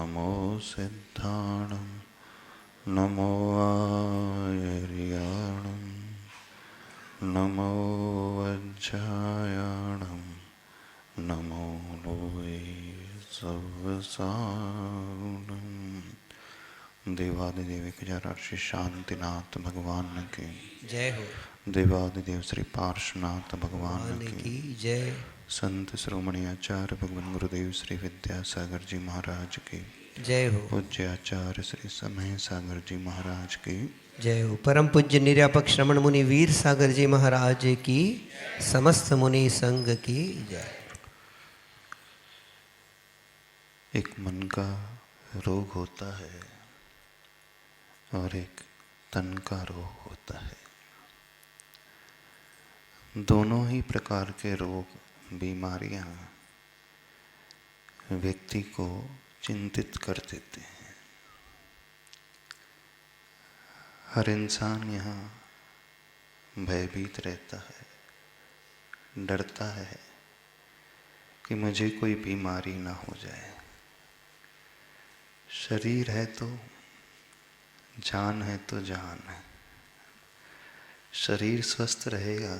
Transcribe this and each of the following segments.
नमो सिद्धाणं नमो आयर्याणं नमो वज्रायाणं नमो लोये सव्वसारणं। देवादिदेव विजयराशि शांतिनाथ भगवान की जय हो। देवादिदेव श्री पार्श्वनाथ भगवान की जय। संत श्रोमणी आचार्य भगवान गुरुदेव श्री विद्यासागर जी महाराज की जय हो। पूज्य आचार्य श्री समय सागर जी महाराज की जय हो। परम पूज्य निर्यापक श्रमण मुनि वीर सागर जी महाराज की, समस्त मुनि संघ की जय। एक मन का रोग होता है और एक तन का रोग होता है। दोनों ही प्रकार के रोग, बीमारियां व्यक्ति को चिंतित कर देते हैं। हर इंसान यहाँ भयभीत रहता है, डरता है कि मुझे कोई बीमारी ना हो जाए। शरीर है तो जान है तो जान है। शरीर स्वस्थ रहेगा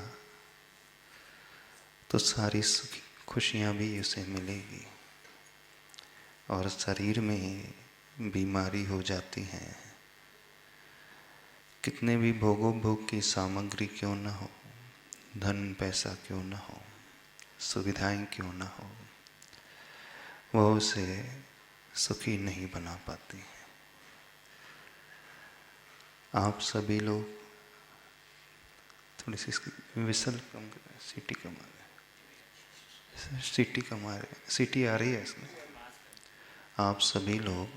तो सारी खुशियाँ भी उसे मिलेगी, और शरीर में बीमारी हो जाती है, कितने भी भोगोपभोग की सामग्री क्यों न हो, धन पैसा क्यों न हो, सुविधाएं क्यों न हो, वह उसे सुखी नहीं बना पाती है। आप सभी लोग थोड़ी सी इसकी विसल कम करें, सीटी कम आ रही है, सीटी कम आ रही है, सीटी आ रही है इसमें। आप सभी लोग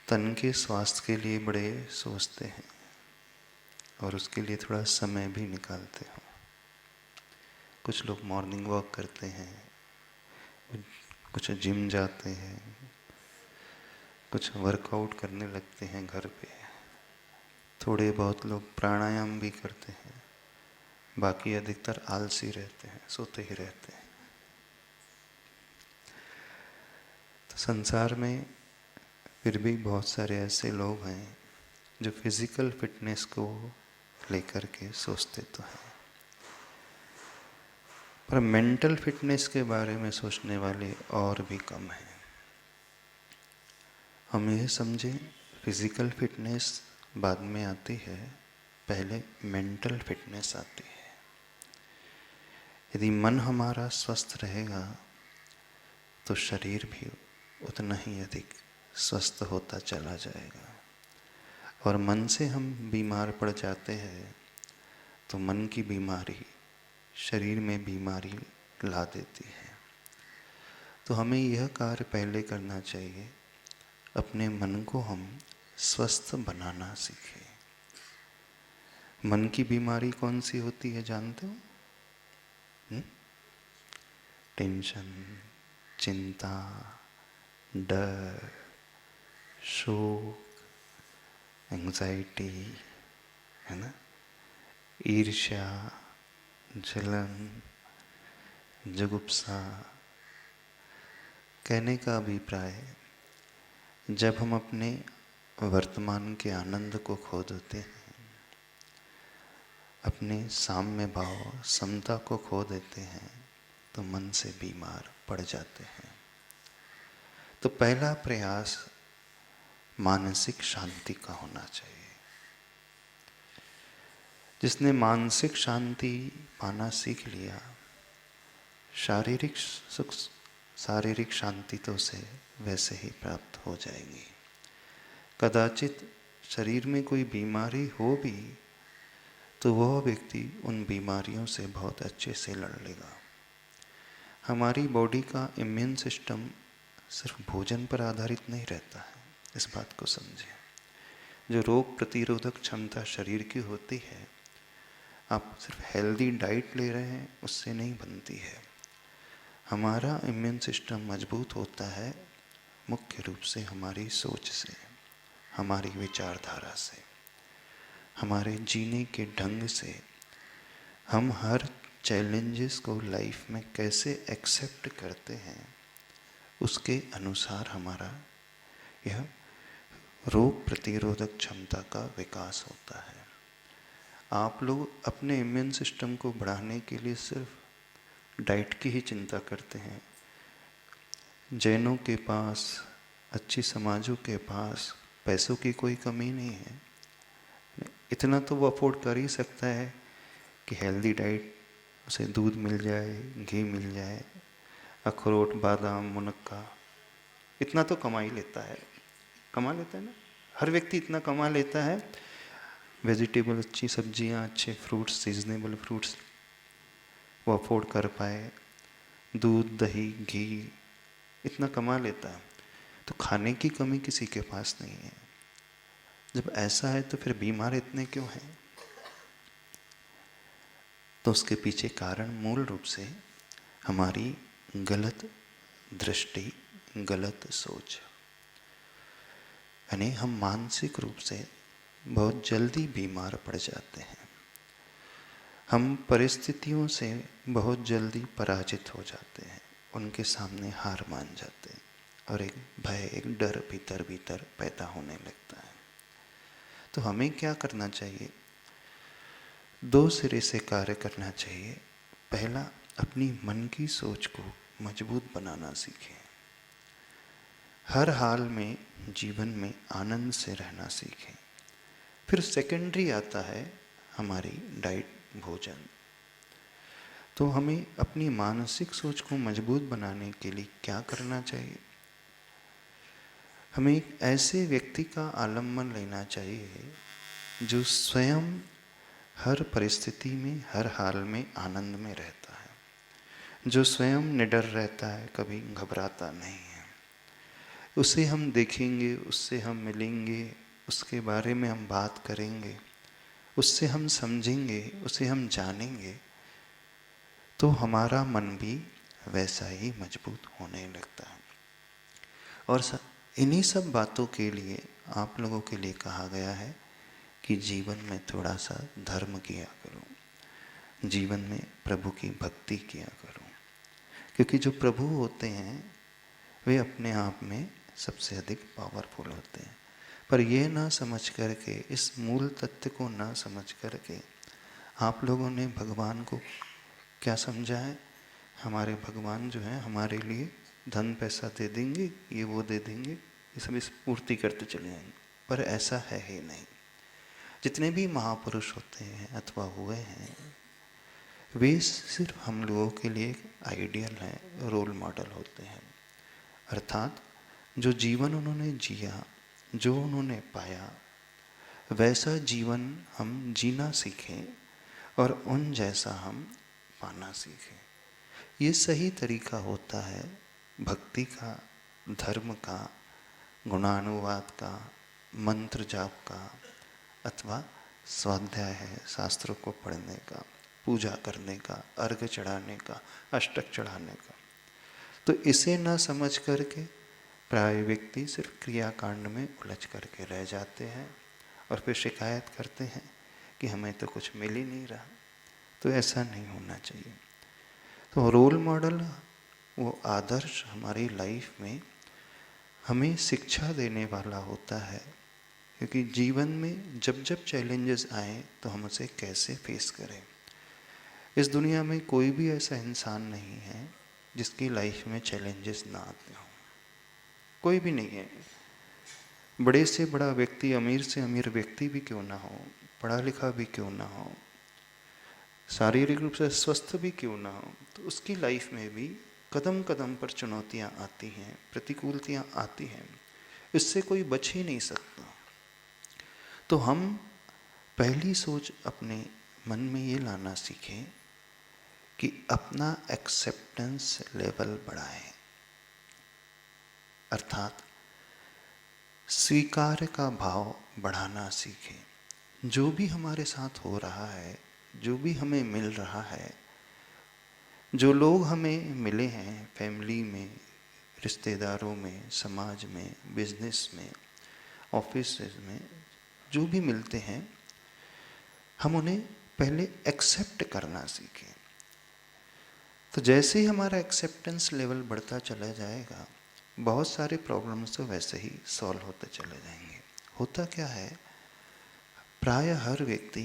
तन के स्वास्थ्य के लिए बड़े सोचते हैं और उसके लिए थोड़ा समय भी निकालते हो। कुछ लोग मॉर्निंग वॉक करते हैं, कुछ जिम जाते हैं, कुछ वर्कआउट करने लगते हैं घर पे, थोड़े बहुत लोग प्राणायाम भी करते हैं, बाकी अधिकतर आलसी रहते हैं, सोते ही रहते हैं। तो संसार में फिर भी बहुत सारे ऐसे लोग हैं जो फिजिकल फिटनेस को लेकर के सोचते तो हैं, पर मेंटल फिटनेस के बारे में सोचने वाले और भी कम हैं। हम ये समझें, फिजिकल फिटनेस बाद में आती है, पहले मेंटल फिटनेस आती है। यदि मन हमारा स्वस्थ रहेगा तो शरीर भी उतना ही अधिक स्वस्थ होता चला जाएगा। और मन से हम बीमार पड़ जाते हैं तो मन की बीमारी शरीर में बीमारी ला देती है। तो हमें यह कार्य पहले करना चाहिए, अपने मन को हम स्वस्थ बनाना सीखें। मन की बीमारी कौन सी होती है जानते हो? टेंशन, चिंता, डर, शोक, एंजाइटी, है ना, ईर्ष्या, जलन, जुगुप्सा। कहने का अभिप्राय, जब हम अपने वर्तमान के आनंद को खो देते हैं, अपने साम्य भाव समता को खो देते हैं, तो मन से बीमार पड़ जाते हैं। तो पहला प्रयास मानसिक शांति का होना चाहिए। जिसने मानसिक शांति पाना सीख लिया, शारीरिक सुख, शारीरिक शांति तो उसे वैसे ही प्राप्त हो जाएगी। कदाचित शरीर में कोई बीमारी हो भी तो वह व्यक्ति उन बीमारियों से बहुत अच्छे से लड़ लेगा। हमारी बॉडी का इम्यून सिस्टम सिर्फ भोजन पर आधारित नहीं रहता है, इस बात को समझें। जो रोग प्रतिरोधक क्षमता शरीर की होती है, आप सिर्फ हेल्दी डाइट ले रहे हैं उससे नहीं बनती है। हमारा इम्यून सिस्टम मजबूत होता है मुख्य रूप से हमारी सोच से, हमारी विचारधारा से, हमारे जीने के ढंग से। हम हर चैलेंजेस को लाइफ में कैसे एक्सेप्ट करते हैं, उसके अनुसार हमारा यह रोग प्रतिरोधक क्षमता का विकास होता है। आप लोग अपने इम्यून सिस्टम को बढ़ाने के लिए सिर्फ डाइट की ही चिंता करते हैं। जैनों के पास, अच्छी समाजों के पास पैसों की कोई कमी नहीं है। इतना तो वो अफोर्ड कर ही सकता है कि हेल्दी डाइट, उसे दूध मिल जाए, घी मिल जाए, अखरोट, बादाम, मुनक्का, इतना तो कमा ही लेता है। कमा लेता है ना, हर व्यक्ति इतना कमा लेता है। वेजिटेबल, अच्छी सब्जियां, अच्छे फ्रूट्स, सीजनेबल फ्रूट्स वो अफोर्ड कर पाए, दूध, दही, घी इतना कमा लेता है, तो खाने की कमी किसी के पास नहीं है। जब ऐसा है तो फिर बीमार इतने क्यों हैं? तो उसके पीछे कारण मूल रूप से हमारी गलत दृष्टि, गलत सोच। यानी हम मानसिक रूप से बहुत जल्दी बीमार पड़ जाते हैं। हम परिस्थितियों से बहुत जल्दी पराजित हो जाते हैं, उनके सामने हार मान जाते हैं और एक भय, एक डर भीतर भीतर पैदा होने लगता है। तो हमें क्या करना चाहिए? दो सिरे से कार्य करना चाहिए। पहला, अपनी मन की सोच को मजबूत बनाना सीखें। हर हाल में जीवन में आनंद से रहना सीखें। फिर सेकेंडरी आता है हमारी डाइट, भोजन। तो हमें अपनी मानसिक सोच को मजबूत बनाने के लिए क्या करना चाहिए? हमें एक ऐसे व्यक्ति का आलम्बन लेना चाहिए जो स्वयं हर परिस्थिति में, हर हाल में आनंद में रहता है, जो स्वयं निडर रहता है, कभी घबराता नहीं है। उसे हम देखेंगे, उससे हम मिलेंगे, उसके बारे में हम बात करेंगे, उससे हम समझेंगे, उसे हम जानेंगे, तो हमारा मन भी वैसा ही मजबूत होने लगता है। और इन्हीं सब बातों के लिए आप लोगों के लिए कहा गया है कि जीवन में थोड़ा सा धर्म किया करो, जीवन में प्रभु की भक्ति किया करो। क्योंकि जो प्रभु होते हैं वे अपने आप में सबसे अधिक पावरफुल होते हैं। पर यह ना समझ करके, इस मूल तथ्य को ना समझ करके आप लोगों ने भगवान को क्या समझा है? हमारे भगवान जो है हमारे लिए धन पैसा दे देंगे, ये वो दे देंगे, ये सब इस पूर्ति करते चले जाएंगे। पर ऐसा है ही नहीं। जितने भी महापुरुष होते हैं अथवा हुए हैं, वे सिर्फ हम लोगों के लिए आइडियल हैं, रोल मॉडल होते हैं। अर्थात जो जीवन उन्होंने जिया, जो उन्होंने पाया, वैसा जीवन हम जीना सीखें और उन जैसा हम पाना सीखें। ये सही तरीका होता है भक्ति का, धर्म का, गुणानुवाद का, मंत्र जाप का, अथवा स्वाध्याय है, शास्त्रों को पढ़ने का, पूजा करने का, अर्घ चढ़ाने का, अष्टक चढ़ाने का। तो इसे ना समझ करके प्राय व्यक्ति सिर्फ क्रियाकांड में उलझ करके रह जाते हैं और फिर शिकायत करते हैं कि हमें तो कुछ मिल ही नहीं रहा। तो ऐसा नहीं होना चाहिए। तो रोल मॉडल, वो आदर्श हमारी लाइफ में हमें शिक्षा देने वाला होता है। क्योंकि जीवन में जब जब चैलेंजेस आए तो हम उसे कैसे फेस करें। इस दुनिया में कोई भी ऐसा इंसान नहीं है जिसकी लाइफ में चैलेंजेस ना आते हों। कोई भी नहीं है। बड़े से बड़ा व्यक्ति, अमीर से अमीर व्यक्ति भी क्यों ना हो, पढ़ा लिखा भी क्यों ना हो, शारीरिक रूप से स्वस्थ भी क्यों ना हो, तो उसकी लाइफ में भी कदम कदम पर चुनौतियां आती हैं, प्रतिकूलताएं आती हैं। इससे कोई बच ही नहीं सकता। तो हम पहली सोच अपने मन में ये लाना सीखें कि अपना एक्सेप्टेंस लेवल बढ़ाएं। अर्थात स्वीकार का भाव बढ़ाना सीखें। जो भी हमारे साथ हो रहा है, जो भी हमें मिल रहा है, जो लोग हमें मिले हैं फैमिली में, रिश्तेदारों में, समाज में, बिजनेस में, ऑफिस में, जो भी मिलते हैं, हम उन्हें पहले एक्सेप्ट करना सीखें। तो जैसे ही हमारा एक्सेप्टेंस लेवल बढ़ता चला जाएगा, बहुत सारे प्रॉब्लम्स तो वैसे ही सॉल्व होते चले जाएंगे। होता क्या है, प्राय हर व्यक्ति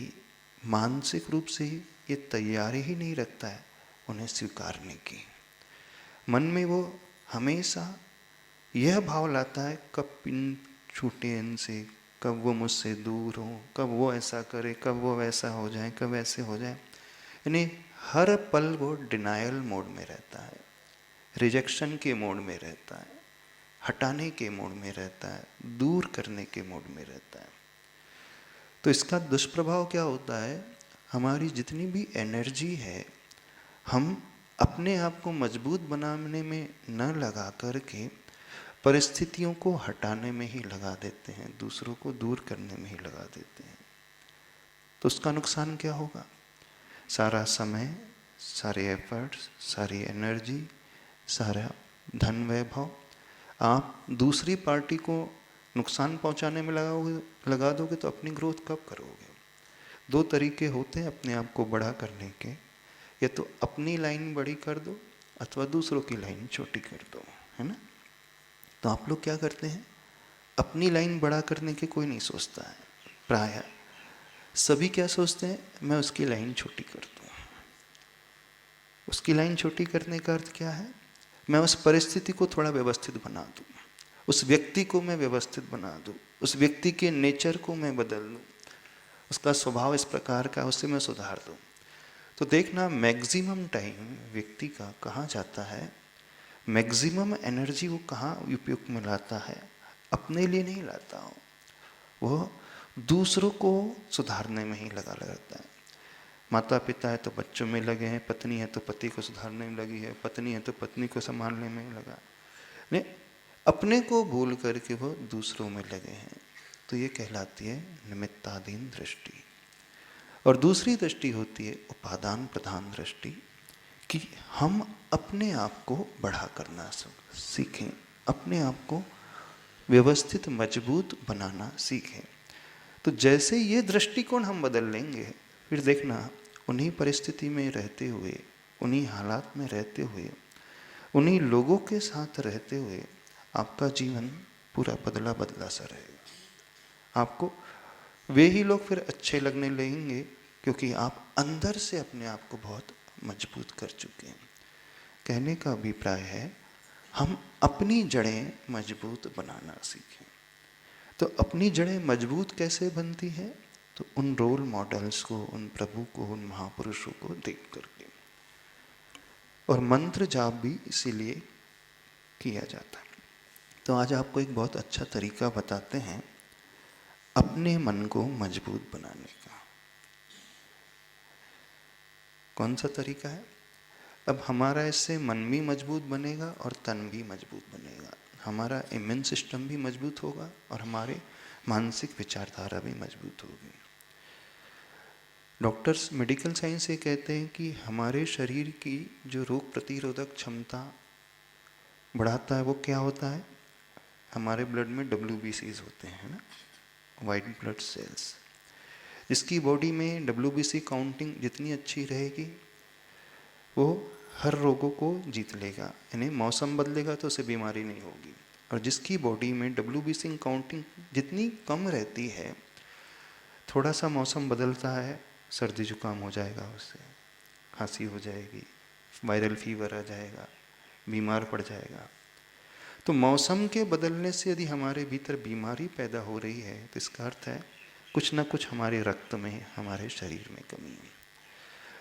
मानसिक रूप से ये तैयारी ही नहीं रखता है उन्हें स्वीकारने की। मन में वो हमेशा यह भाव लाता है कब पिन छूटे इनसे, कब वो मुझसे दूर हो, कब वो ऐसा करे, कब वो वैसा हो जाए, कब ऐसे हो जाए। यानी हर पल वो डिनायल मोड में रहता है, रिजेक्शन के मोड में रहता है, हटाने के मोड में रहता है, दूर करने के मोड में रहता है। तो इसका दुष्प्रभाव क्या होता है, हमारी जितनी भी एनर्जी है हम अपने आप को मजबूत बनाने में न लगा करके परिस्थितियों को हटाने में ही लगा देते हैं, दूसरों को दूर करने में ही लगा देते हैं। तो उसका नुकसान क्या होगा, सारा समय, सारे एफर्ट्स, सारी एनर्जी, सारा धन वैभव आप दूसरी पार्टी को नुकसान पहुंचाने में लगा दोगे तो अपनी ग्रोथ कब करोगे। दो तरीके होते हैं अपने आप को बड़ा करने के, या तो अपनी लाइन बड़ी कर दो अथवा दूसरों की लाइन छोटी कर दो, है ना। तो आप लोग क्या करते हैं, अपनी लाइन बड़ा करने के कोई नहीं सोचता है, प्राय सभी क्या सोचते हैं, मैं उसकी लाइन छोटी कर दूँ। उसकी लाइन छोटी करने का अर्थ क्या है, मैं उस परिस्थिति को थोड़ा व्यवस्थित बना दूँ, उस व्यक्ति को मैं व्यवस्थित बना दूँ, उस व्यक्ति के नेचर को मैं बदल दूँ, उसका स्वभाव इस प्रकार का उससे मैं सुधार दूँ। तो देखना मैक्सिमम टाइम व्यक्ति का कहाँ जाता है, मैक्सिमम एनर्जी वो कहाँ उपयोग में लाता है, अपने लिए नहीं लाता हो, वो दूसरों को सुधारने में ही लगा रहता है। माता पिता है तो बच्चों में लगे हैं, पत्नी है तो पति को सुधारने में लगी है, पत्नी है तो पत्नी को संभालने में लगा, नहीं अपने को भूल करके वो दूसरों में लगे हैं। तो ये कहलाती है निमित्ताधीन दृष्टि। और दूसरी दृष्टि होती है उपादान प्रधान दृष्टि, कि हम अपने आप को बड़ा करना सीखें, अपने आप को व्यवस्थित मजबूत बनाना सीखें। तो जैसे ये दृष्टिकोण हम बदल लेंगे, फिर देखना उन्हीं परिस्थिति में रहते हुए, उन्हीं हालात में रहते हुए, उन्हीं लोगों के साथ रहते हुए आपका जीवन पूरा बदला बदला सा रहेगा। आपको वे ही लोग फिर अच्छे लगने लगेंगे क्योंकि आप अंदर से अपने आप को बहुत मजबूत कर चुके हैं। कहने का अभिप्राय है हम अपनी जड़ें मजबूत बनाना सीखें। तो अपनी जड़ें मजबूत कैसे बनती हैं, तो उन रोल मॉडल्स को, उन प्रभु को, उन महापुरुषों को देख करके। और मंत्र जाप भी इसीलिए किया जाता है। तो आज आपको एक बहुत अच्छा तरीका बताते हैं अपने मन को मजबूत बनाने का। कौन सा तरीका है, अब हमारा इससे मन भी मजबूत बनेगा और तन भी मजबूत बनेगा, हमारा इम्यून सिस्टम भी मजबूत होगा और हमारे मानसिक विचारधारा भी मजबूत होगी। डॉक्टर्स मेडिकल साइंस ये कहते हैं कि हमारे शरीर की जो रोग प्रतिरोधक क्षमता बढ़ाता है वो क्या होता है, हमारे ब्लड में WBCs होते हैं ना, वाइट ब्लड सेल्स। जिसकी बॉडी में WBC काउंटिंग जितनी अच्छी रहेगी वो हर रोगों को जीत लेगा, यानी मौसम बदलेगा तो उसे बीमारी नहीं होगी। और जिसकी बॉडी में WBC काउंटिंग जितनी कम रहती है, थोड़ा सा मौसम बदलता है, सर्दी जुकाम हो जाएगा, उससे खांसी हो जाएगी, वायरल फीवर आ जाएगा, बीमार पड़ जाएगा। तो मौसम के बदलने से यदि हमारे भीतर बीमारी पैदा हो रही है तो इसका अर्थ है कुछ ना कुछ हमारे रक्त में, हमारे शरीर में कमी है।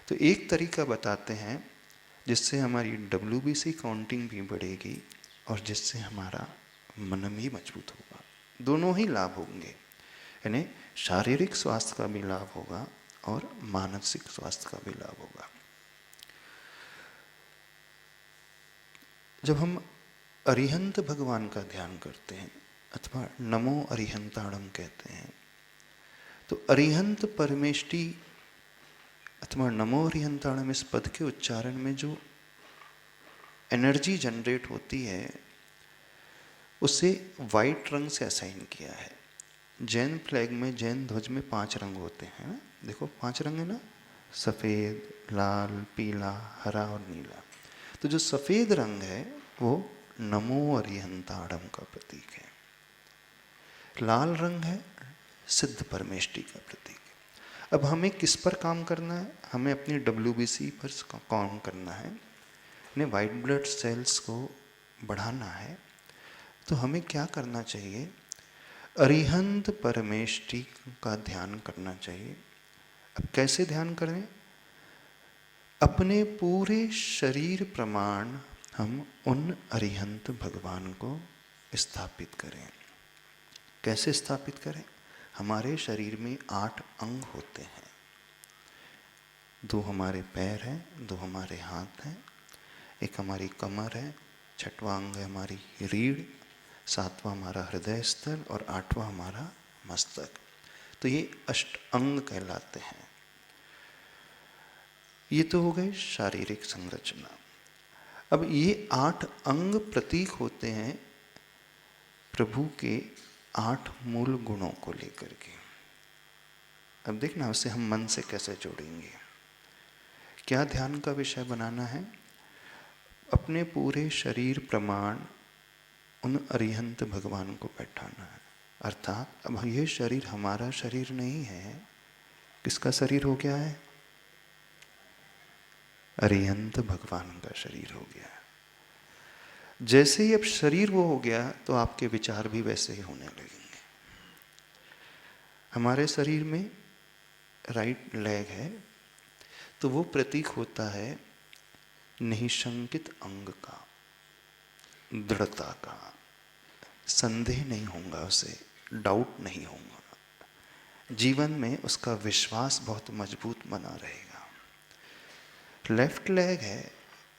तो एक तरीका बताते हैं जिससे हमारी WBC काउंटिंग भी बढ़ेगी और जिससे हमारा मन भी मजबूत होगा। दोनों ही लाभ होंगे, यानी शारीरिक स्वास्थ्य का भी लाभ होगा और मानसिक स्वास्थ्य का भी लाभ होगा। जब हम अरिहंत भगवान का ध्यान करते हैं अथवा नमो अरिहंताणम कहते हैं, तो अरिहंत परमेष्टि अथवा नमो अरिहंताणम इस पद के उच्चारण में जो एनर्जी जनरेट होती है उसे वाइट रंग से असाइन किया है। जैन फ्लैग में, जैन ध्वज में 5 रंग होते हैं ना, देखो 5 रंग है ना, सफ़ेद, लाल, पीला, हरा और नीला। तो जो सफ़ेद रंग है वो नमो अरिहंताड़म का प्रतीक है। लाल रंग है सिद्ध परमेष्टि का प्रतीक है। अब हमें किस पर काम करना है? हमें अपनी WBC पर काम करना है, ने वाइट ब्लड सेल्स को बढ़ाना है। तो हमें क्या करना चाहिए? अरिहंत परमेष्टि का ध्यान करना चाहिए। अब कैसे ध्यान करें? अपने पूरे शरीर प्रमाण हम उन अरिहंत भगवान को स्थापित करें। कैसे स्थापित करें? हमारे शरीर में 8 अंग होते हैं। 2 हमारे पैर हैं, 2 हमारे हाथ हैं, एक हमारी कमर है, 6वां अंग है हमारी रीढ़, 7वां हमारा हृदय स्थल और 8वां हमारा मस्तक। तो ये अष्ट अंग कहलाते हैं। ये तो हो गए शारीरिक संरचना। अब ये 8 अंग प्रतीक होते हैं प्रभु के 8 मूल गुणों को लेकर के। अब देखना उसे हम मन से कैसे जोड़ेंगे। क्या ध्यान का विषय बनाना है? अपने पूरे शरीर प्रमाण उन अरिहंत भगवान को बैठाना है। अर्थात अब ये शरीर हमारा शरीर नहीं है। किसका शरीर हो गया है? अरिहंत भगवान का शरीर हो गया है। जैसे ही अब शरीर वो हो गया तो आपके विचार भी वैसे ही होने लगेंगे। हमारे शरीर में राइट लेग है तो वो प्रतीक होता है निशंकित अंग का, दृढ़ता का। संदेह नहीं होगा उसे, डाउट नहीं होगा। जीवन में उसका विश्वास बहुत मजबूत बना रहेगा। लेफ्ट लेग है,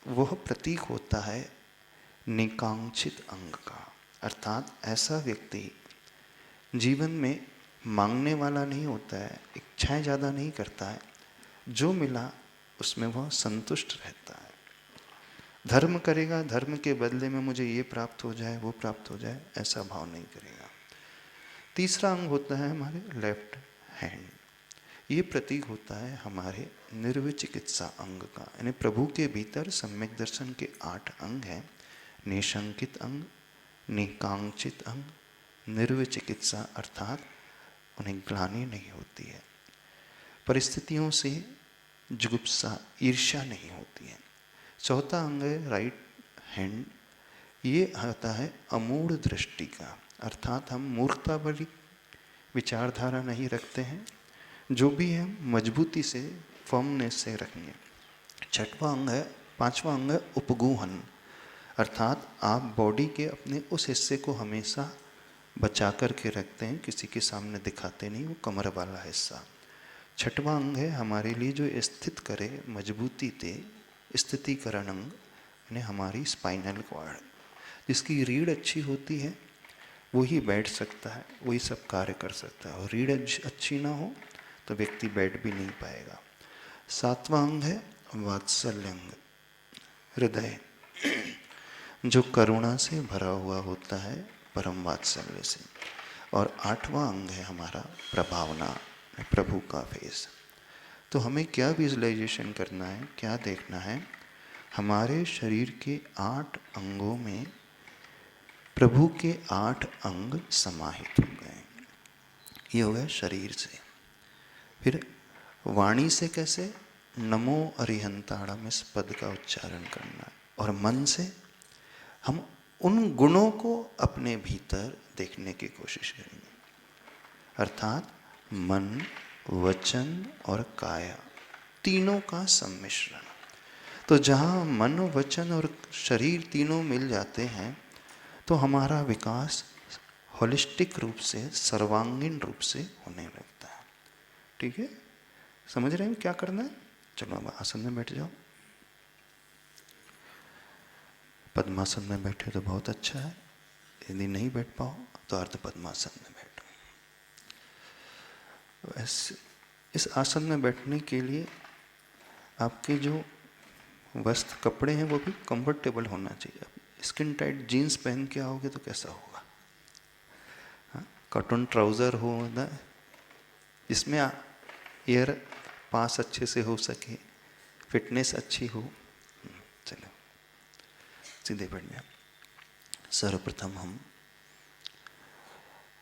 वह प्रतीक होता है निकांक्षित अंग का। अर्थात ऐसा व्यक्ति जीवन में मांगने वाला नहीं होता है, इच्छाएं ज़्यादा नहीं करता है, जो मिला उसमें वह संतुष्ट रहता है। धर्म करेगा, धर्म के बदले में मुझे ये प्राप्त हो जाए, वो प्राप्त हो जाए, ऐसा भाव नहीं करेगा। तीसरा अंग होता है हमारे लेफ्ट हैंड। ये प्रतीक होता है हमारे निर्विचिकित्सा अंग का। यानी प्रभु के भीतर सम्यक दर्शन के 8 अंग हैं। निशंकित अंग, निकांक्षित अंग, निर्विचिकित्सा अर्थात उन्हें ग्लानि नहीं होती है, परिस्थितियों से जुगुप्सा ईर्ष्या नहीं होती है। चौथा अंग है राइट हैंड। ये होता है अमूढ़ दृष्टि का। अर्थात हम मूर्खता वाली विचारधारा नहीं रखते हैं, जो भी है मजबूती से, फर्मनेस से रखेंगे। 6वां अंग है, 5वां अंग है उपगूहन। अर्थात आप बॉडी के अपने उस हिस्से को हमेशा बचा कर के रखते हैं, किसी के सामने दिखाते नहीं, वो कमर वाला हिस्सा। 6वां अंग है हमारे लिए जो स्थित करे, मजबूती दे, स्थितिकरण अंग, यानी हमारी स्पाइनल कॉर्ड। जिसकी रीढ़ अच्छी होती है वही बैठ सकता है, वही सब कार्य कर सकता है। और रीढ़ अच्छी ना हो तो व्यक्ति बैठ भी नहीं पाएगा। 7वां अंग है वात्सल्य अंग, हृदय, जो करुणा से भरा हुआ होता है, परम वात्सल्य से। और 8वां अंग है हमारा प्रभावना, प्रभु का फेस। तो हमें क्या विजुअलाइजेशन करना है, क्या देखना है? हमारे शरीर के 8 अंगों में प्रभु के 8 अंग समाहित हो गए। ये हो गया शरीर से। फिर वाणी से कैसे? नमो अरिहंताड़म, इस पद का उच्चारण करना है। और मन से हम उन गुणों को अपने भीतर देखने की कोशिश करेंगे। अर्थात मन, वचन और काया, तीनों का सम्मिश्रण। तो जहाँ मन, वचन और शरीर तीनों मिल जाते हैं तो हमारा विकास होलिस्टिक रूप से, सर्वांगीण रूप से होने लगता है। ठीक है, समझ रहे हैं क्या करना है? चलो अब आसन में बैठ जाओ। पद्मासन में बैठे तो बहुत अच्छा है, यदि नहीं बैठ पाओ तो अर्ध पद्मासन में बैठो। इस आसन में बैठने के लिए आपके जो वस्त्र, कपड़े हैं वो भी कंफर्टेबल होना चाहिए। स्किन टाइट जीन्स पहन के आओगे तो कैसा होगा? कॉटन ट्राउज़र हो ना, जिसमें एयर पास अच्छे से हो सके, फिटनेस अच्छी हो। चलो सीधे बैठ जाओ। सर्वप्रथम हम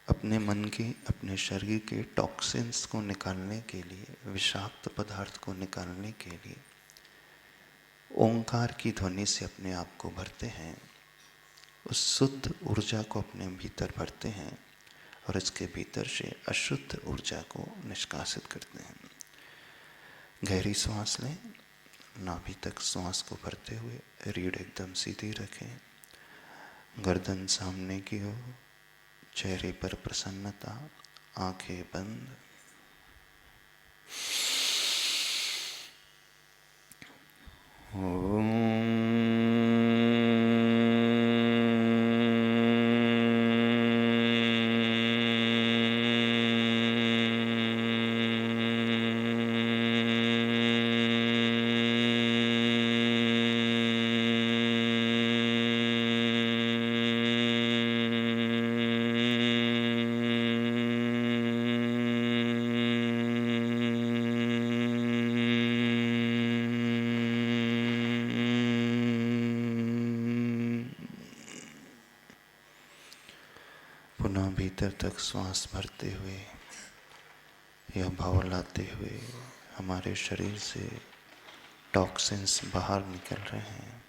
अपने मन के, अपने शरीर के टॉक्सिन्स को निकालने के लिए, विषाक्त पदार्थ को निकालने के लिए ओंकार की ध्वनि से अपने आप को भरते हैं, उस शुद्ध ऊर्जा को अपने भीतर भरते हैं और इसके भीतर से अशुद्ध ऊर्जा को निष्कासित करते हैं। गहरी सांस लें, नाभि तक श्वास को भरते हुए रीढ़ एकदम सीधी रखें, गर्दन सामने की ओर, चेहरे पर प्रसन्नता, आंखें बंद। पुनः भीतर तक श्वास भरते हुए यह भाव लाते हुए हमारे शरीर से टॉक्सिन्स बाहर निकल रहे हैं,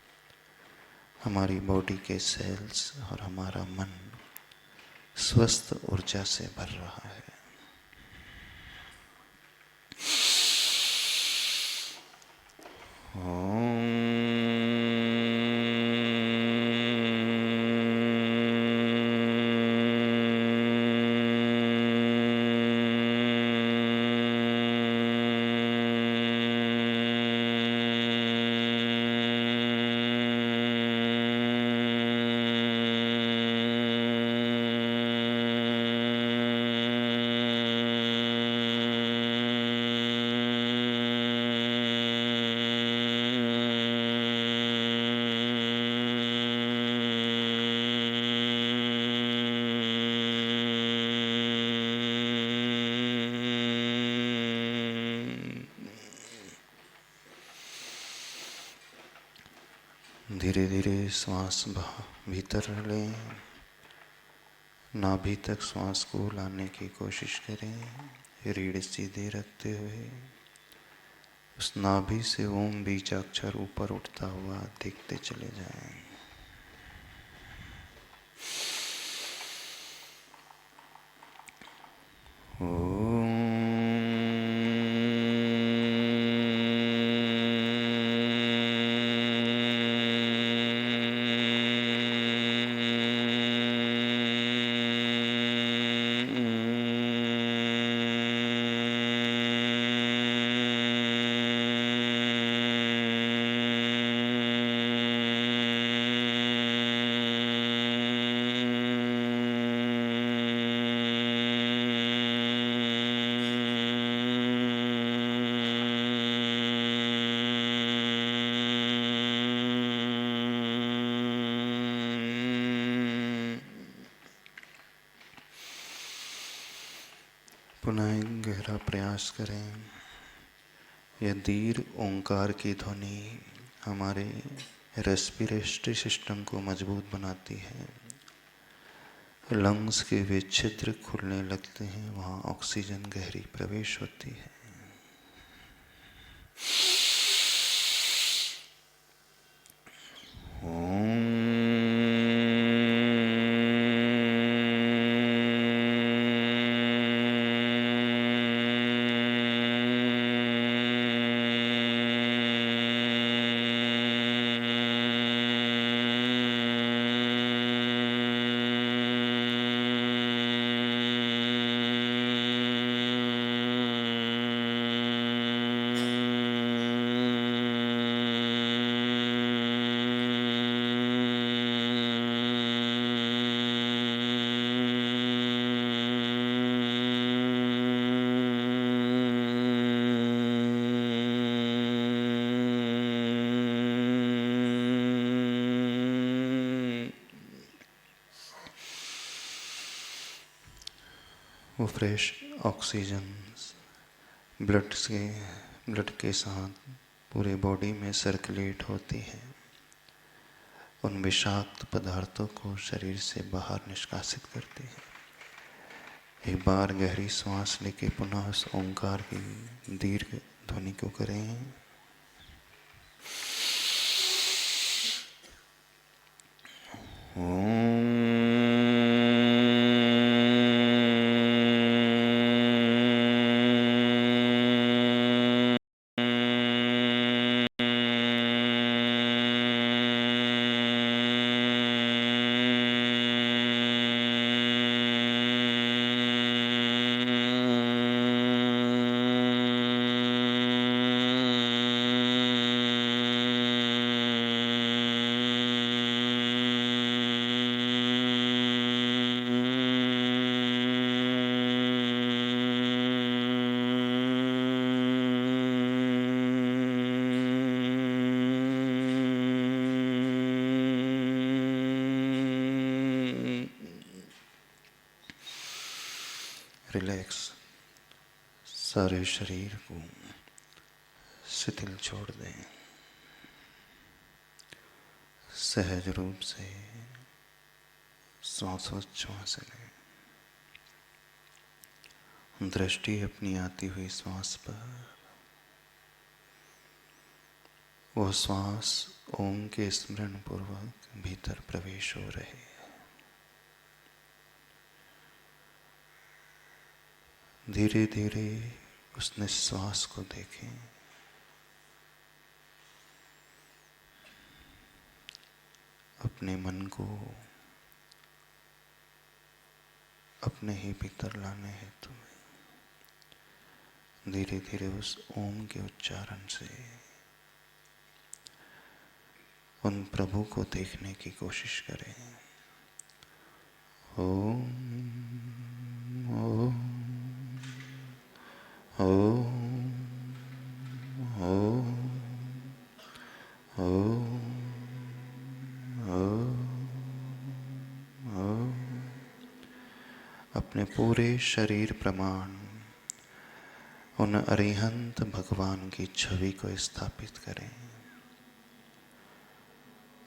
हमारी बॉडी के सेल्स और हमारा मन स्वस्थ ऊर्जा से भर रहा है। धीरे धीरे श्वास भीतर लें, नाभि तक श्वास को लाने की कोशिश करें, रीढ़ सीधे रखते हुए उस नाभि से ओम बीजाक्षर ऊपर उठता हुआ देखते चले जाएं। पुनः एक गहरा प्रयास करें। यह दीर्घ ओंकार की ध्वनि हमारे रेस्पिरेटरी सिस्टम को मजबूत बनाती है। लंग्स के वे छिद्र खुलने लगते हैं, वहाँ ऑक्सीजन गहरी प्रवेश होती है। वो फ्रेश ऑक्सीजन ब्लड के साथ पूरे बॉडी में सर्कुलेट होती है उन विषाक्त पदार्थों को शरीर से बाहर निष्कासित करती है। एक बार गहरी सांस लेके पुनः उस ओंकार की दीर्घ ध्वनि को करें। रिलैक्स, सारे शरीर को शिथिल छोड़ दें। सहज रूप से श्वासोच्छ्वास लें। दृष्टि अपनी आती हुई श्वास पर। वह श्वास ओम के स्मरण पूर्वक भीतर प्रवेश हो रहे। धीरे धीरे उस निश्वास को देखें। अपने मन को अपने ही भीतर लाने हैं तुम्हें। धीरे धीरे उस ओम के उच्चारण से उन प्रभु को देखने की कोशिश करें। ओम ओम ओम ओम ओम ओम। अपने पूरे शरीर प्रमाण उन अरिहंत भगवान की छवि को स्थापित करें।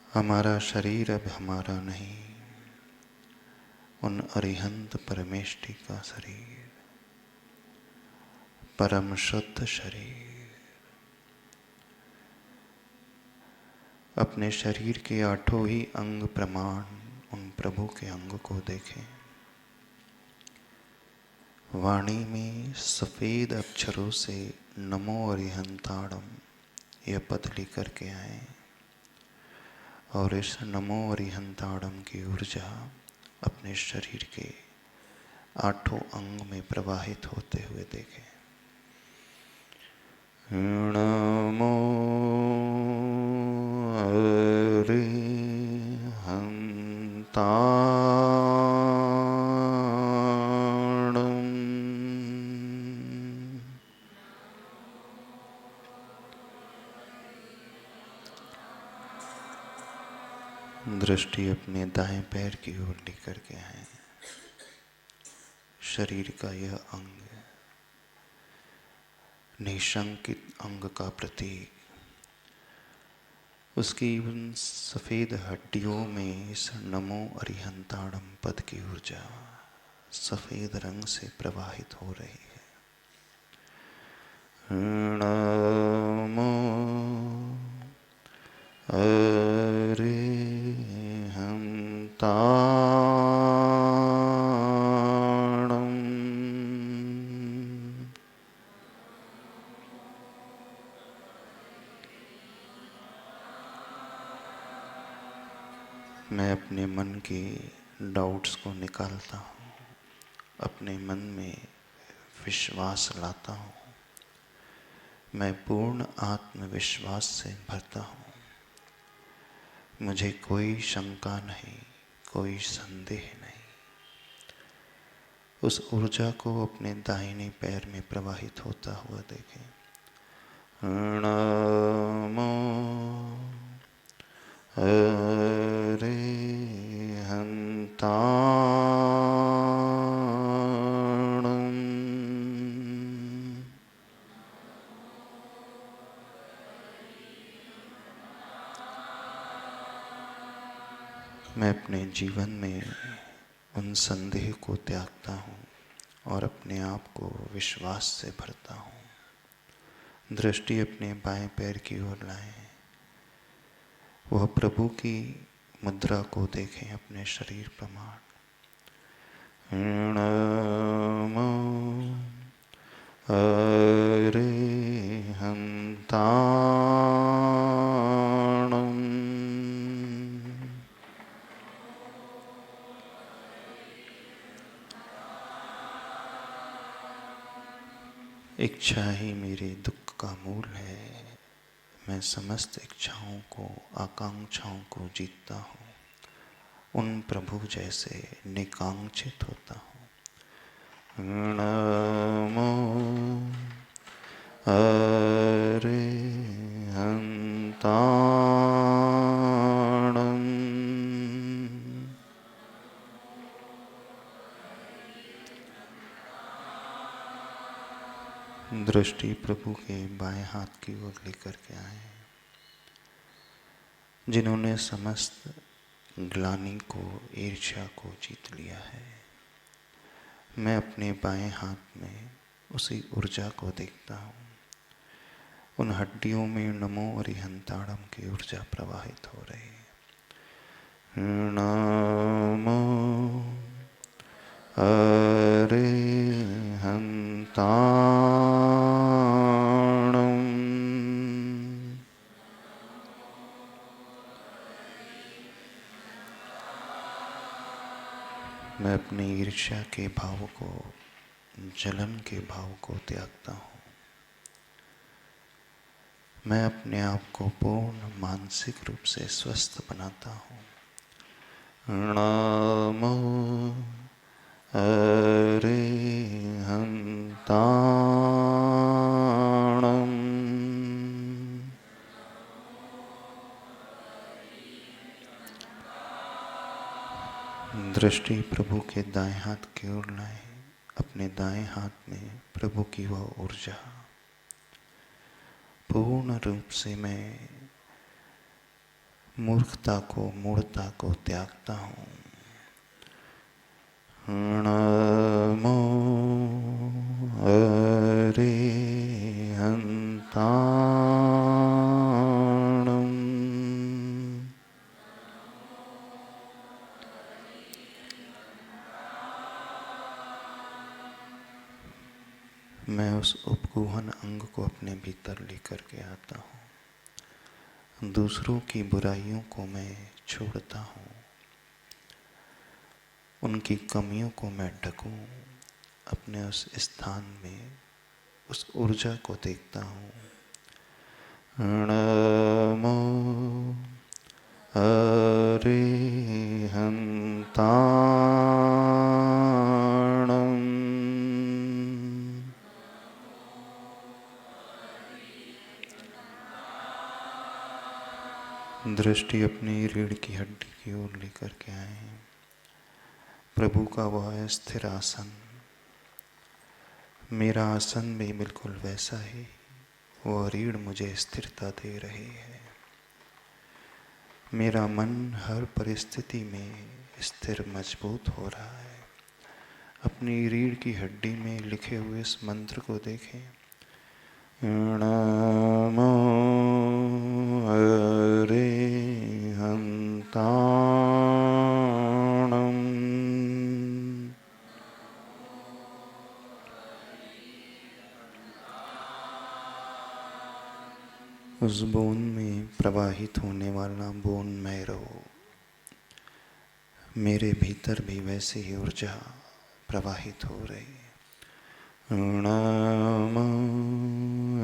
हमारा शरीर अब हमारा नहीं, उन अरिहंत परमेष्टि का शरीर, परम शुद्ध शरीर। अपने शरीर के आठों ही अंग प्रमाण उन प्रभु के अंग को देखें। वाणी में सफेद अक्षरों से नमो अरिहंताणम यह पद लेकर के आए और इस नमो अरिहंताणम की ऊर्जा अपने शरीर के आठों अंग में प्रवाहित होते हुए देखें। नमो दृष्टि अपने दाएं पैर की ओर लेकर के आए। शरीर का यह अंग, निशंकित अंग का प्रतीक, उसकी उन सफेद हड्डियों में इस नमो अरिहंताणम पद की ऊर्जा सफेद रंग से प्रवाहित हो रही है। नमो अरिहंताणम। मैं अपने मन के डाउट्स को निकालता हूँ, अपने मन में विश्वास लाता हूँ। मैं पूर्ण आत्मविश्वास से भरता हूँ। मुझे कोई शंका नहीं, कोई संदेह नहीं। उस ऊर्जा को अपने दाहिने पैर में प्रवाहित होता हुआ देखें। नमो अरिहंताणम। अपने जीवन में उन संदेह को त्यागता हूँ और अपने आप को विश्वास से भरता हूँ। दृष्टि अपने बाएं पैर की ओर लाएं। वह प्रभु की मुद्रा को देखें अपने शरीर प्रमाण। नमो अरिहन्ताणम्। इच्छा ही मेरे दुख का मूल है। मैं समस्त इच्छाओं को, आकांक्षाओं को जीतता हूँ। उन प्रभु जैसे निकांक्षित होता हूँ। नमो अरिहन्ताणम्। दृष्टि प्रभु के बाएं हाथ की ओर लेकर के आए। जिन्होंने समस्त ग्लानि को, ईर्ष्या को जीत लिया है, मैं अपने बाएं हाथ में उसी ऊर्जा को देखता हूँ। उन हड्डियों में नमो अरिहन्ताणम् की ऊर्जा प्रवाहित हो रही है। नमो अरिहन्ताणम्। मैं अपनी ईर्ष्या के भाव को, जलन के भाव को त्यागता हूँ। मैं अपने आप को पूर्ण मानसिक रूप से स्वस्थ बनाता हूँ। नमो अरिहन्ताणम्। दृष्टि प्रभु के दाएं हाथ की ओर लाएं। अपने दाएं हाथ में प्रभु की वह ऊर्जा। पूर्ण रूप से मैं मूर्खता को, मूढ़ता को त्यागता हूँ। नमो अरिहन्ताणम्। मैं उस उपगुहन अंग को अपने भीतर लेकर के आता हूँ। दूसरों की बुराइयों को मैं छोड़ता हूँ। उनकी कमियों को मैं ढकूं। अपने उस स्थान में उस ऊर्जा को देखता हूँ। नमो अरिहन्ताणम्। दृष्टि अपनी रीढ़ की हड्डी की ओर लेकर के आए। प्रभु का वह स्थिर आसन, मेरा आसन भी बिल्कुल वैसा ही, वह रीढ़ मुझे स्थिरता दे रही है। मेरा मन हर परिस्थिति में स्थिर, मजबूत हो रहा है। अपनी रीढ़ की हड्डी में लिखे हुए इस मंत्र को देखें। नमो अरिहन्ताणम्। उस बोन में प्रवाहित होने वाला बोन मैरो, मेरे भीतर भी वैसी ही ऊर्जा प्रवाहित हो रही है। नमो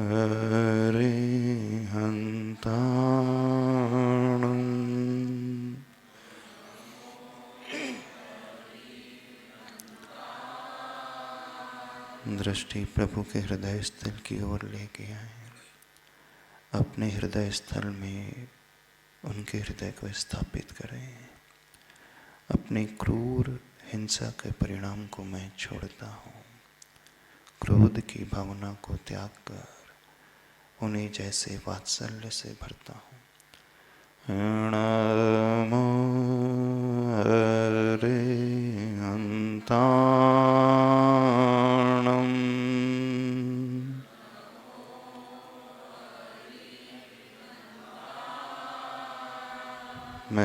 अरिहन्ताणम्। दृष्टि प्रभु के हृदय स्थल की ओर लेके आए। अपने हृदय स्थल में उनके हृदय को स्थापित करें। अपनी क्रूर हिंसा के परिणाम को मैं छोड़ता हूँ। क्रोध की भावना को त्याग कर उन्हें जैसे वात्सल्य से भरता हूँ। नमो मैं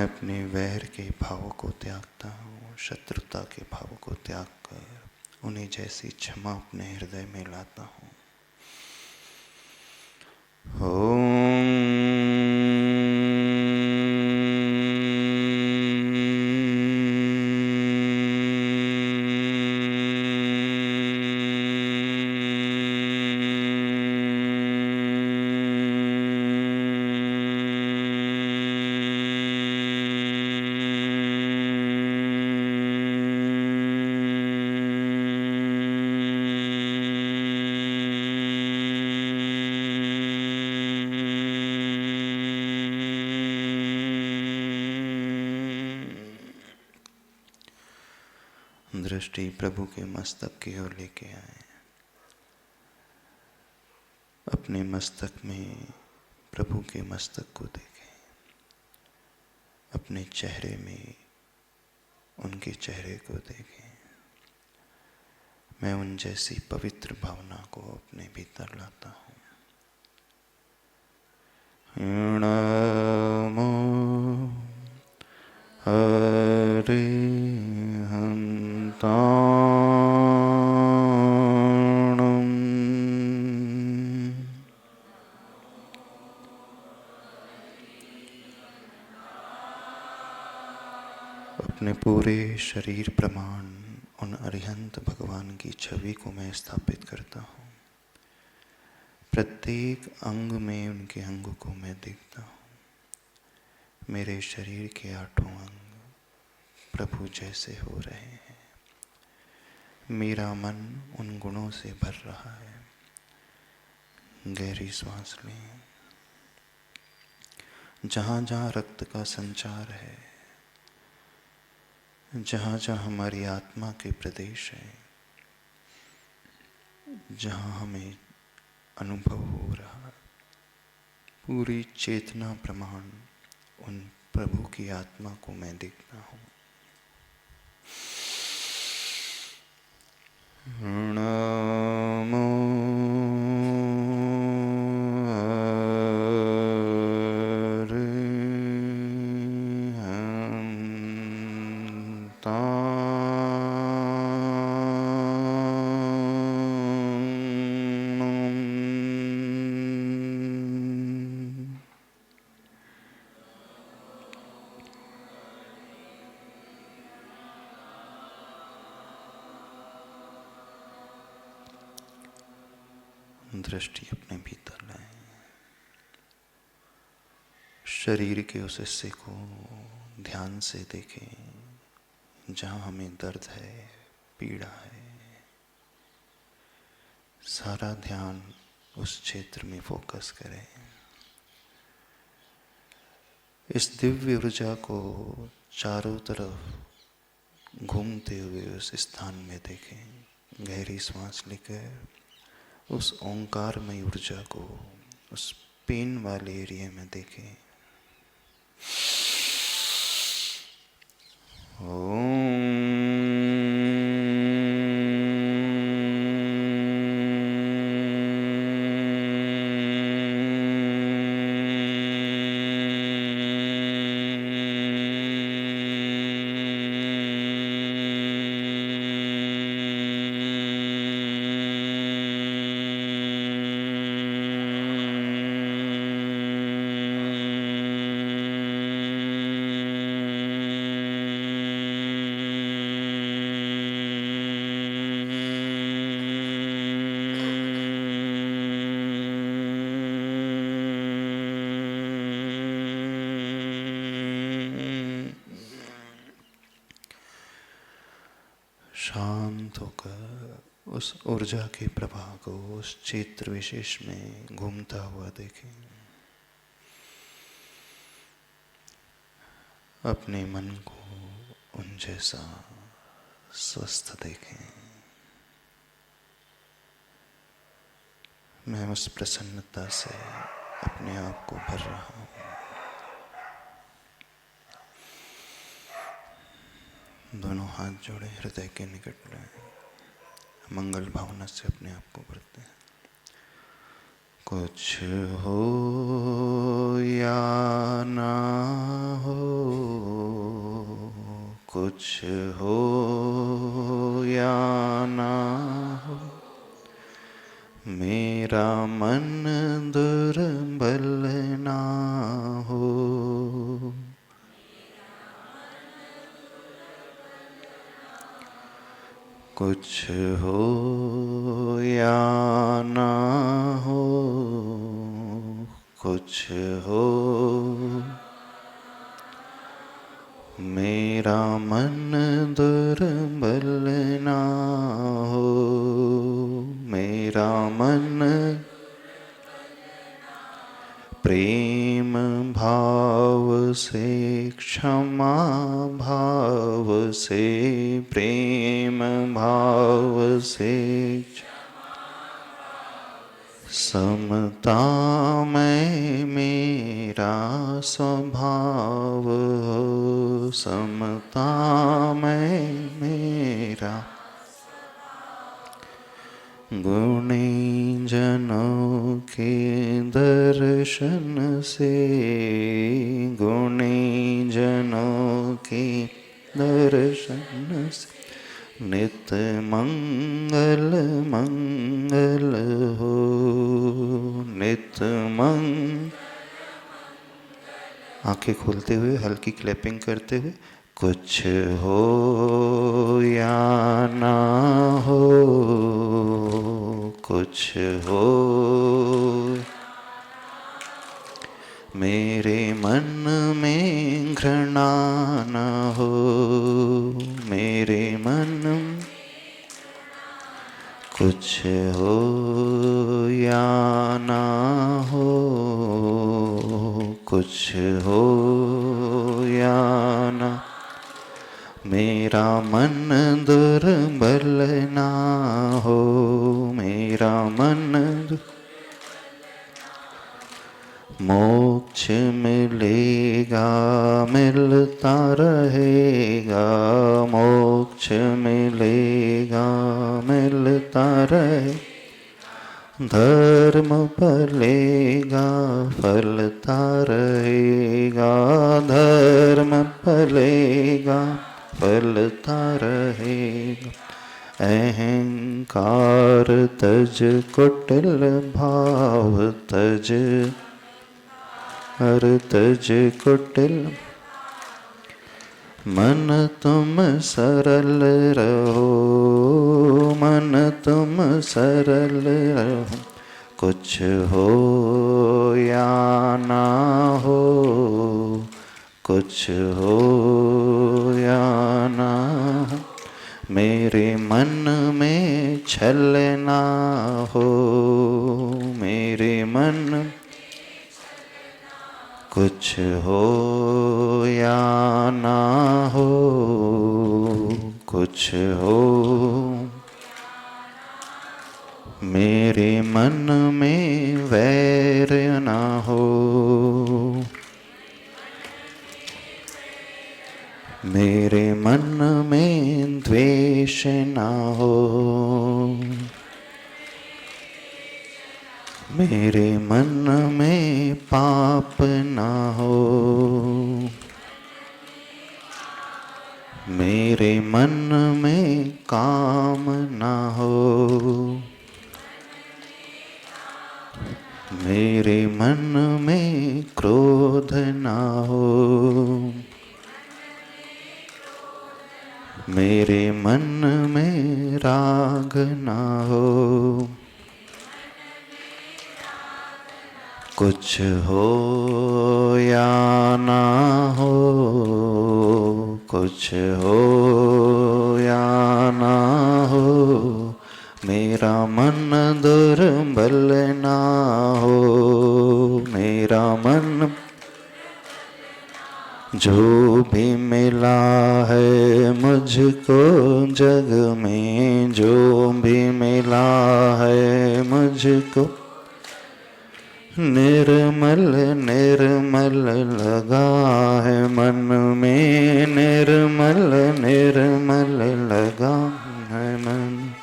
अपने वैर के भाव को त्यागता हूँ, शत्रुता के भाव को त्याग कर उन्हें जैसी क्षमा अपने हृदय में लाता हूँ। दृष्टि प्रभु के मस्तक की ओर लेके आए। अपने मस्तक में प्रभु के मस्तक को देखें, अपने चेहरे में उनके चेहरे को देखें। मैं उन जैसी पवित्र भावना को अपने भीतर लाता हूँ। नमो हरे अपने पूरे शरीर प्रमाण उन अरिहंत भगवान की छवि को मैं स्थापित करता हूँ। प्रत्येक अंग में उनके अंग को मैं देखता हूँ। मेरे शरीर के 8 अंग प्रभु जैसे हो रहे हैं। मेरा मन उन गुणों से भर रहा है। गहरी सांस लें। जहाँ जहाँ रक्त का संचार है, जहाँ जहाँ हमारी आत्मा के प्रदेश है, जहाँ हमें अनुभव हो रहा, पूरी चेतना प्रमाण उन प्रभु की आत्मा को मैं देखता हूँ। नमो दृष्टि अपने भीतर लाएं। शरीर के उस हिस्से को ध्यान से देखें जहाँ हमें दर्द है, पीड़ा है। सारा ध्यान उस क्षेत्र में फोकस करें। इस दिव्य ऊर्जा को चारों तरफ घूमते हुए उस स्थान में देखें। गहरी सांस लेकर उस ओंकारमय ऊर्जा को उस पेन वाले एरिया में देखें। शांत होकर उस ऊर्जा के प्रवाह को उस क्षेत्र विशेष में घूमता हुआ देखें। अपने मन को उन जैसा स्वस्थ देखें। मैं उस प्रसन्नता से अपने आप को भर रहा हूँ। दोनों हाथ जोड़े हृदय के निकट लाए, मंगल भावना से अपने आप को भरते हैं। कुछ हो या ना हो, कुछ हो या ना हो, मेरा मन दुर्बल ना हो। कुछ हो या ना हो, कुछ हो, मेरा मन दुर्बल ना हो, मेरा मन प्रेम भाव से, क्षमा भाव से, प्रेम भाव से, समता में मेरा स्वभाव हो, समता में मेरा गुणी जनों के दर्शन से, गुणी जनों के दर्शन से, नित मंगल मंगल हो, नित मंगल। आंखें खोलते हुए हल्की क्लैपिंग करते हुए, कुछ हो या ना हो, कुछ हो, मेरे मन में घृणा न हो, मेरे मन, कुछ हो या ना हो, कुछ हो या ना, मेरा मन दुर्बल ना हो, मेरा मन। मोक्ष मिलेगा मिलता रहेगा, मोक्ष मिलेगा मिलता रहे, धर्म फलेगा फलता रहेगा, धर्म फलेगा फलता रहेगा। अहंकार तज कुटिल भाव तज, हर तज कुटिल, मन तुम सरल रहो, मन तुम सरल रहो, कुछ हो या ना हो, कुछ हो या ना हो, मेरे मन में छल ना हो, मेरे मन, कुछ हो या ना हो, कुछ हो, मेरे मन में वैर ना हो, मेरे मन में द्वेष ना हो, मेरे मन में पाप ना हो, मेरे मन में काम ना हो, मेरे मन में क्रोध ना हो, मेरे मन में राग ना हो, कुछ हो या ना हो, कुछ हो या ना हो, मेरा मन दुर्बल ना हो, मेरा मन, जो भी मिला है मुझको जग में, जो भी मिला है मुझको निर्मल निर्मल लगा है मन में, निर्मल निर्मल लगा है मन।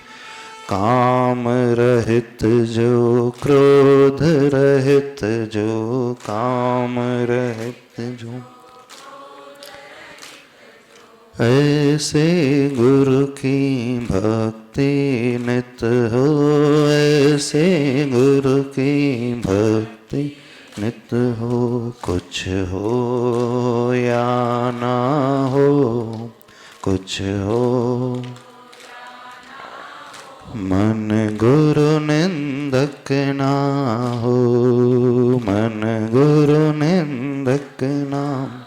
काम रहित जो क्रोध रहित जो, काम रहित जो, ऐसे गुरु की भक्ति नित हो, ऐसे गुरु की भक्ति नित हो। कुछ हो या ना हो, कुछ हो, मन गुरु निंदक ना हो, मन गुरु निंदक ना।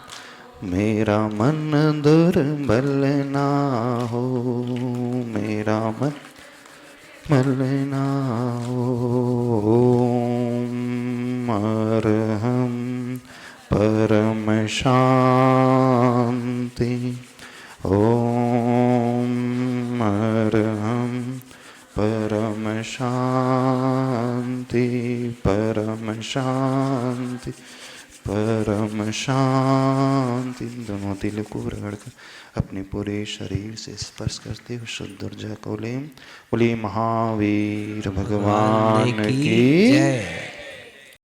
मेरा मन दुर्बल ना हो, मेरा मन मल ना हो। अरहम परम शांति, ओम अरहम परम शांति, परम शांति, परम शांति। दोनों तिल को रगड़कर अपने पूरे शरीर से स्पर्श करते हुए शुद्ध ऊर्जा को लें। बोलिए महावीर भगवान की जय।